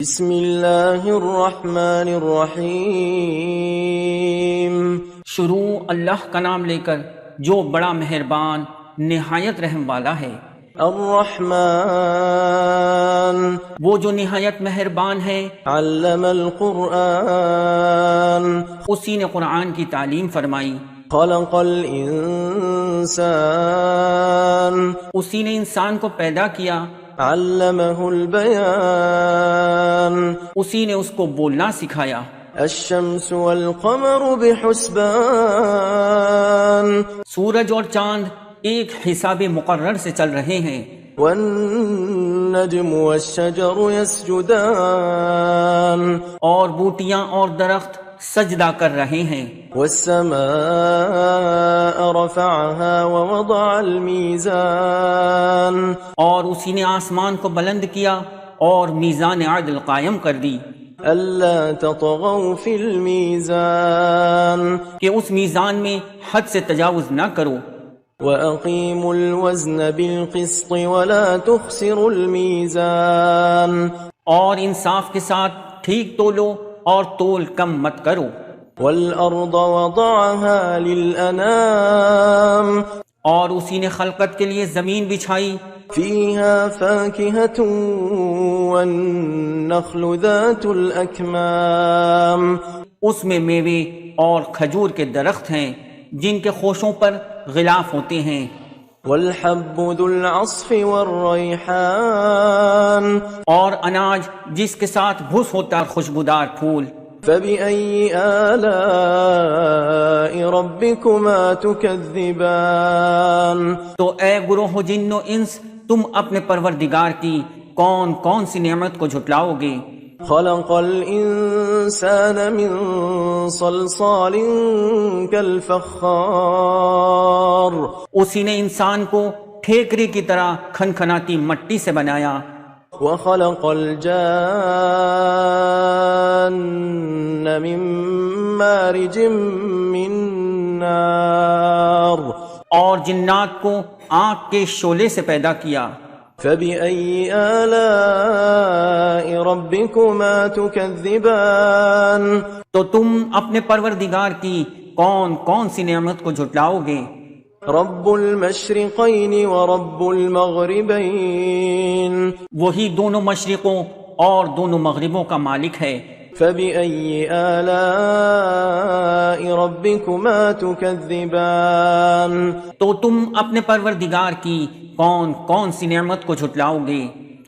بسم اللہ الرحمن الرحیم۔ شروع اللہ کا نام لے کر جو بڑا مہربان نہایت رحم والا ہے۔ الرحمن وہ جو نہایت مہربان ہے۔ علم القرآن اسی نے قرآن کی تعلیم فرمائی۔ خلق الانسان اسی نے انسان کو پیدا کیا۔ علمہ البیان اسی نے اس کو بولنا سکھایا۔ الشمس والقمر بحسبان سورج اور چاند ایک حساب مقرر سے چل رہے ہیں۔ والنجم والشجر يسجدان اور بوٹیاں اور درخت سجدہ کر رہے ہیں۔ والسماء رفعها ووضع الميزان اور اسی نے آسمان کو بلند کیا اور میزان عدل قائم کر دی ألا تطغوا في الميزان کہ اس میزان میں حد سے تجاوز نہ کرو۔ وأقيموا الوزن بالقسط ولا تخسروا الميزان اور انصاف کے ساتھ ٹھیک تولو اور تول کم مت کرو۔ والأرض وضعها للأنام اور اسی نے خلقت کے لیے زمین بچھائی۔ فيها فاكهة والنخل ذات الأكمام اس میں میوے اور کھجور کے درخت ہیں جن کے خوشوں پر غلاف ہوتے ہیں۔ والحب ذو العصف والريحان اور اناج جس کے ساتھ بھس ہوتا ہے خوشبودار پھول۔ فبأي آلاء ربكما تكذبان تو اے گروہ جن و انس، تم اپنے پروردگار کی کون کون سی نعمت کو جھٹلاؤ گے؟ خلق الإنسان من صلصال كالفخار اسی نے انسان کو ٹھیکرے کی طرح کھنکھناتی مٹی سے بنایا۔ وخلق الجان من مارج من نار اور جنات کو آگ کے شعلے سے پیدا کیا۔ فبأي آلاء ربكما تكذبان تو تم اپنے پروردگار کی کون کون سی نعمت کو جھٹلاؤ گے؟ رب المشرقين ورب المغربين وہی دونوں مشرقوں اور دونوں مغربوں کا مالک ہے۔ فبأي آلاء ربكما تكذبان تو تم اپنے پروردگار کی کون کون سی نعمت کو جھٹلاؤ گے؟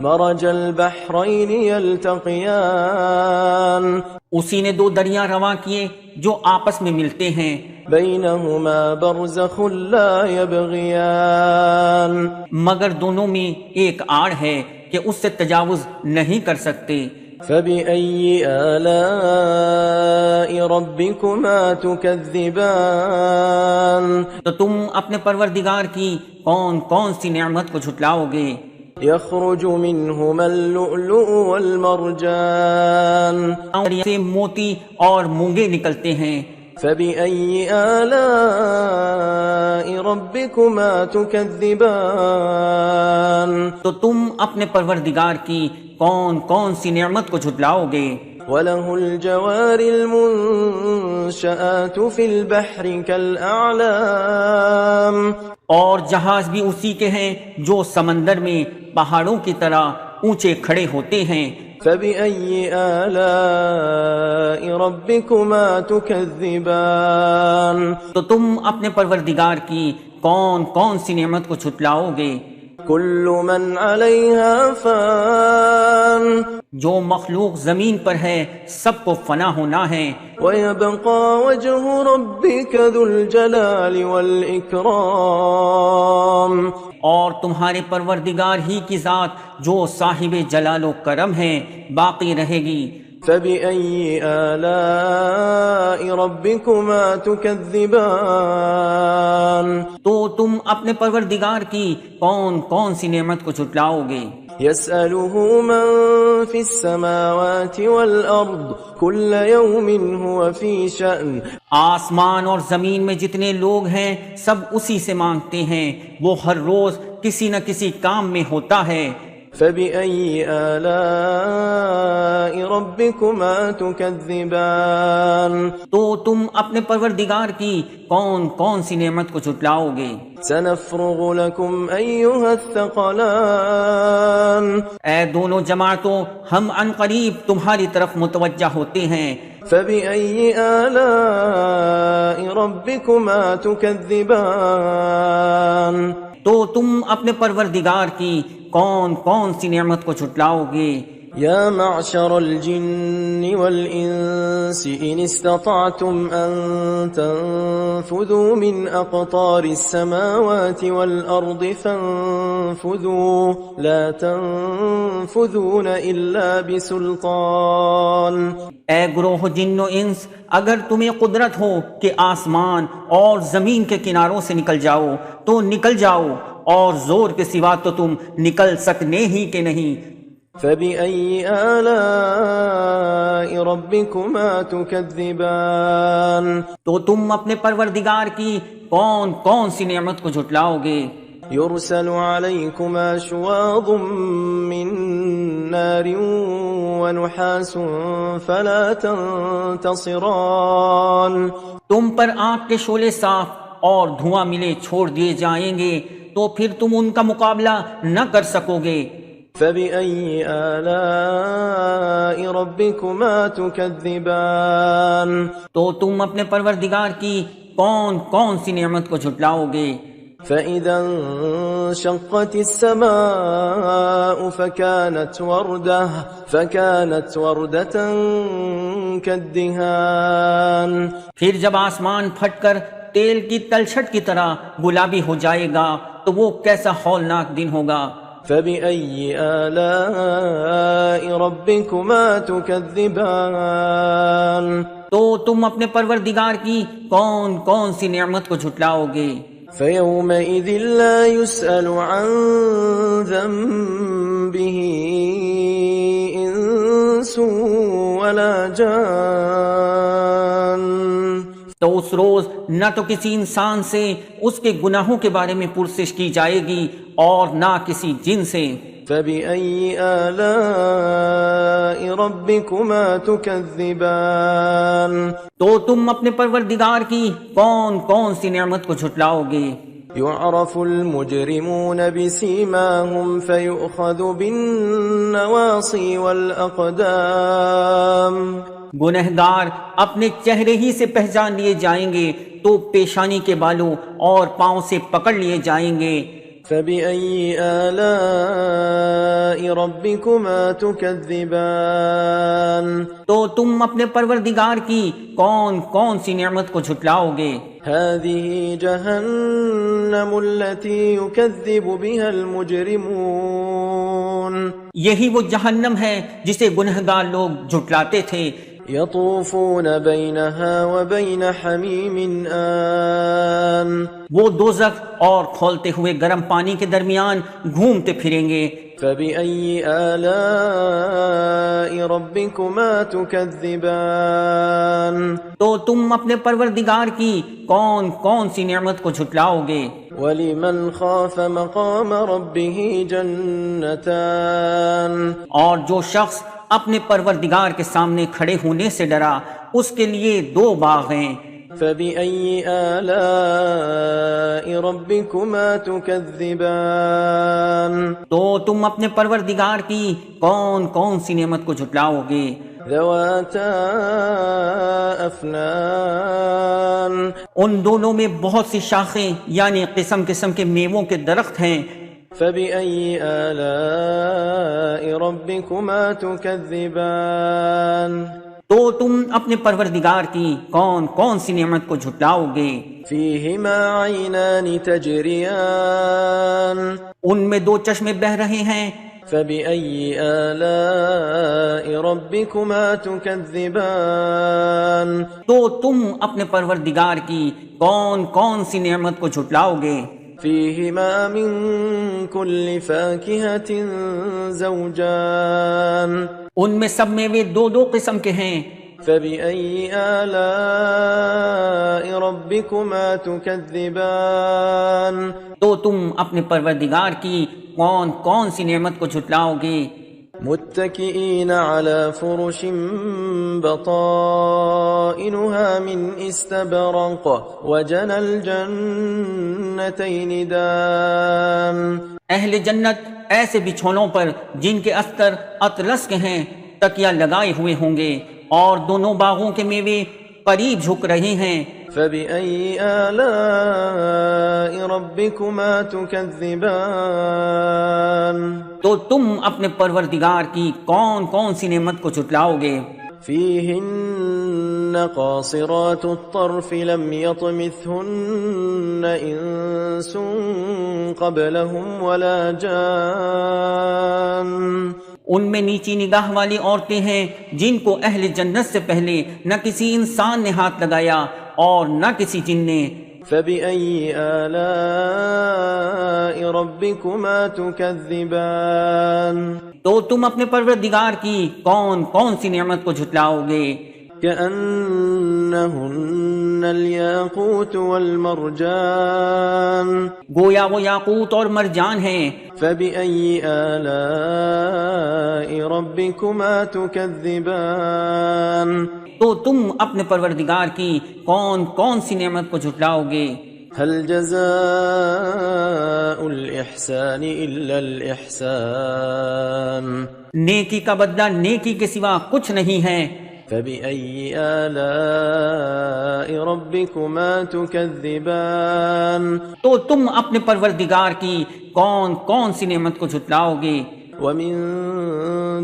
مرج البحرين يلتقيان اسی نے دو دریا رواں کیے جو آپس میں ملتے ہیں۔ بينهما برزخ لا يبغيان مگر دونوں میں ایک آڑ ہے کہ اس سے تجاوز نہیں کر سکتے۔ فبأي آلاء ربكما تكذبان تو تم اپنے پروردگار کی کون کون سی نعمت کو جھٹلاؤ گے؟ يخرج منهما اللؤلؤ والمرجان اور سے موتی اور مونگے نکلتے ہیں۔ فبأي آلاء ربكما تكذبان تو تم اپنے پروردگار کی کون کون سی نعمت کو جھٹلاؤ گے؟ وله الجوار المنشآت في البحر كالأعلام اور جہاز بھی اسی کے ہیں جو سمندر میں پہاڑوں کی طرح اونچے کھڑے ہوتے ہیں۔ فبأي آلاء ربكما تكذبان تو تم اپنے پروردگار کی کون کون سی نعمت کو جھٹلاؤ گے؟ كل من عليها فان جو مخلوق زمین پر ہے سب کو فنا ہونا ہے۔ ويبقى وجه ربك ذو الجلال والإكرام اور تمہارے پروردگار ہی کی ذات جو صاحب جلال و کرم ہے باقی رہے گی۔ فبأي آلاء ربكما تكذبان تو تم اپنے پروردگار کی کون کون سی نعمت کو جھٹلاؤ گے؟ يسأله من في السماوات والأرض كل يوم هو في شأن آسمان اور زمین میں جتنے لوگ ہیں سب اسی سے مانگتے ہیں، وہ ہر روز کسی نہ کسی کام میں ہوتا ہے۔ فبأي آلاء ربكما تكذبان تو تم اپنے پروردگار کی کون کون سی نعمت کو جھٹلاؤ گے؟ سنفرغ لكم أيها الثقلان اے دونوں جماعتوں، ہم عن قریب تمہاری طرف متوجہ ہوتے ہیں۔ فبأي آلاء ربكما تكذبان تو تم اپنے پروردگار کی کون کون سی نعمت کو جھٹلاؤ گے؟ يا معشر الجن والإنس إن استطعتم أن تنفذوا من أقطار السماوات والأرض فانفذوا لا تنفذون إلا بسلطان۔ اے گروہ جن و انس، اگر تمہیں قدرت ہو کہ آسمان اور زمین کے کناروں سے نکل جاؤ تو نکل جاؤ، اور زور کے سوا تو تم نکل سکنے ہی کہ نہیں۔ فبأي آلاء ربكما تكذبان تو تم اپنے پروردگار کی کون کون سی نعمت کو جھٹلاؤ گے؟ يرسل عليكما شواظ من نار ونحاس فلا تنتصران۔ تم پر آگ کے شعلے صاف اور دھواں ملے چھوڑ دیے جائیں گے تو پھر تم ان کا مقابلہ نہ کر سکو گے۔ فبأي آلاء ربكما تكذبان تو تم اپنے پروردگار کی کون کون سی نعمت کو جھٹلاؤ گے؟ فإذا انشقت السماء فكانت وردة كالدهان۔ پھر جب آسمان پھٹ کر تیل کی تلچھٹ کی طرح گلابی ہو جائے گا تو وہ کیسا ہولناک دن ہوگا۔ فبأي آلاء ربكما تكذبان تو تم اپنے پروردگار کی کون کون سی نعمت کو جھٹلاؤ گے؟ فيومئذ لا يسأل عن ذنبه إنس ولا جان۔ تو اس روز نہ تو کسی انسان سے اس کے گناہوں کے بارے میں پرسش کی جائے گی اور نہ کسی جن سے۔ فبأي آلاء ربكما تكذبان تو تم اپنے پروردگار کی کون کون سی نعمت کو جھٹلاؤ گے؟ يعرف المجرمون بسيماهم فيؤخذ بالنواصي والأقدام۔ گنہگار اپنے چہرے ہی سے پہچان لیے جائیں گے تو پیشانی کے بالوں اور پاؤں سے پکڑ لیے جائیں گے۔ فبأي آلاء ربكما تكذبان تو تم اپنے پروردگار کی کون کون سی نعمت کو جھٹلاؤ گے؟ هذه جهنم التي يكذب بها المجرمون۔ یہی وہ جہنم ہے جسے گنہگار لوگ جھٹلاتے تھے۔ يطوفون بينها وبين حميم آن۔ وہ دوزخ اور کھولتے ہوئے گرم پانی کے درمیان گھومتے پھریں گے۔ فبأي آلاء ربكما تكذبان تو تم اپنے پروردگار کی کون کون سی نعمت کو جھٹلاؤ گے؟ ولمن خاف مقام ربه جنتان۔ اور جو شخص اپنے پروردگار کے سامنے کھڑے ہونے سے ڈرا اس کے لیے دو باغ ہیں۔ فبأي آلاء ربكما تكذبان تو تم اپنے پروردگار کی کون کون سی نعمت کو جھٹلاؤ گے؟ ذواتا افنان۔ ان دونوں میں بہت سی شاخیں یعنی قسم قسم کے میووں کے درخت ہیں۔ فبأي آلاء ربكما تكذبان تو تم اپنے پروردگار کی کون کون سی نعمت کو جھٹلاؤ گے؟ فيهما عينان تجريان۔ ان میں دو چشمے بہہ رہے ہیں۔ فبأي آلاء ربكما تكذبان تو تم اپنے پروردگار کی کون کون سی نعمت کو جھٹلاؤ گے؟ فيهما من كل فاكهة زوجان۔ ان میں سب میوے دو دو قسم کے ہیں۔ فبأي آلاء ربكما تكذبان تو تم اپنے پروردگار کی کون کون سی نعمت کو جھٹلاؤ گے؟ متكئين على فرش بطائنها من استبرق وجنى الجنتين دان۔ اہل جنت ایسے بچھونوں پر جن کے استر اطلس کے ہیں تکیہ لگائے ہوئے ہوں گے، اور دونوں باغوں کے میوے قریب جھک رہے ہیں۔ فبأي آلاء ربكما تكذبان؟ تو تم اپنے پروردگار کی کون کون سی نعمت کو جھٹلاؤ گے؟ فيهن قاصرات الطرف لم يطمثهن إنس قبلهم ولا جان۔ ان میں نیچی نگاہ والی عورتیں ہیں جن کو اہل جنت سے پہلے نہ کسی انسان نے ہاتھ لگایا اور نہ کسی جن نے۔ فبأي آلاء ربكما تكذبان؟ تو تم اپنے پروردگار کی کون کون سی نعمت کو جھٹلاؤ گے؟ كأنهن الياقوت والمرجان، گویا وہ یاقوت اور مرجان ہیں۔ فبأي آلاء ربكما تكذبان؟ تو تم اپنے پروردگار کی کون کون سی نعمت کو جھٹلاؤ گے؟ هل جزاء الإحسان إلا الإحسان؟ نیکی کا بدلہ نیکی کے سوا کچھ نہیں ہے۔ فبأي آلاء ربكما تكذبان؟ تو تم اپنے پروردگار کی کون کون سی نعمت کو جھٹلاؤ گے؟ ومن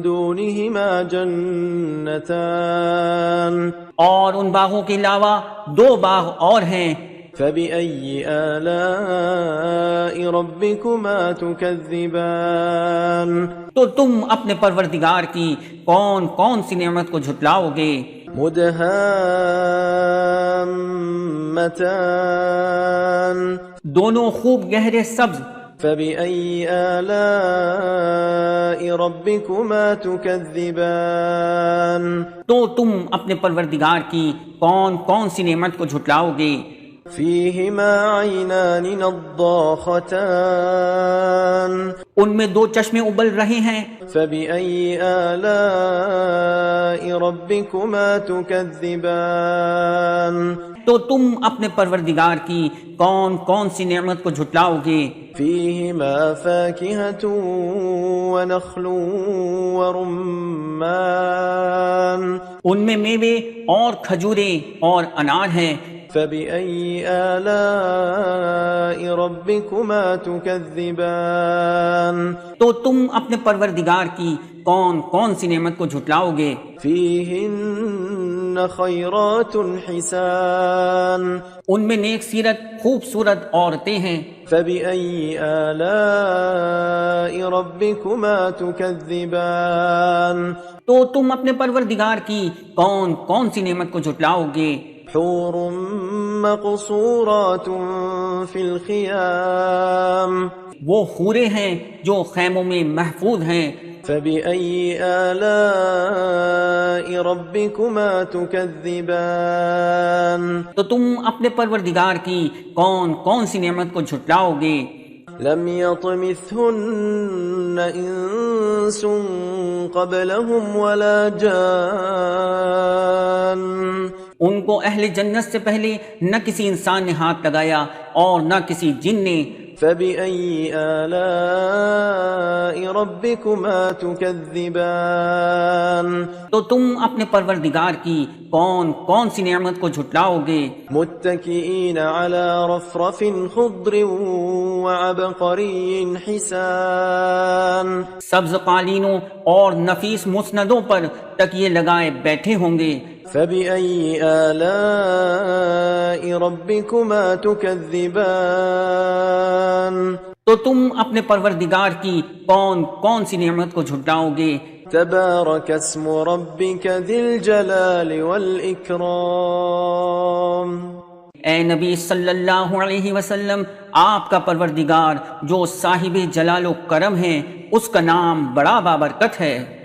دونهما جنتان، اور ان باغوں کے علاوہ دو باغ اور ہیں۔ فبأي آلاء ربكما تكذبان؟ تو تم اپنے پروردگار کی کون کون سی نعمت کو جھٹلاؤ گے؟ مدهامتان، دونوں خوب گہرے سبز۔ فبأي آلاء ربكما تكذبان؟ تو تم اپنے پروردگار کی کون کون سی نعمت کو جھٹلاؤ گے؟ فيهما عينان نضاختان، ان میں دو چشمے ابل رہے ہیں۔ فبأي آلاء ربكما تكذبان؟ تو تم اپنے پروردگار کی کون کون سی نعمت کو جھٹلاؤ گے؟ فيهما فاكهة ونخل ورمان، ان میں میوے اور کھجوریں اور انار ہیں۔ فبأي آلاء ربكما تكذبان؟ تو تم اپنے پروردگار کی کون کون سی نعمت کو جھٹلاؤ گے؟ فيهن خيرات حسان، ان میں نیک سیرت خوبصورت عورتیں ہیں۔ فبأي آلاء ربكما تكذبان؟ تو تم اپنے پروردگار کی کون کون سی نعمت کو جھٹلاؤ گے؟ حور مقصورات في الخيام، وہ حوریں ہیں جو خیموں میں محفوظ ہیں۔ فبأي آلاء ربكما تكذبان؟ تو تم اپنے پروردگار کی کون کون سی نعمت کو جھٹلاؤ گے؟ لم يطمثهن إنس قبلهم ولا جان، ان کو اہل جنت سے پہلے نہ کسی انسان نے ہاتھ لگایا اور نہ کسی جن نے۔ فبأي آلاء ربكما تكذبان؟ تو تم اپنے پروردگار کی کون کون سی نعمت کو جھٹلاؤ گے؟ متكئين على رفرف خضر وعبقري حسان، سبز قالینوں اور نفیس مسندوں پر تکیے لگائے بیٹھے ہوں گے۔ فبأي آلاء ربكما تكذبان؟ تو تم اپنے پروردگار کی کون کون سی نعمت کو جھٹلاؤ گے؟ تبارك اسم ربك ذي الجلال والإكرام۔ اے نبی صلی اللہ علیہ وسلم، آپ کا پروردگار جو صاحب جلال و کرم ہے، اس کا نام بڑا بابرکت ہے۔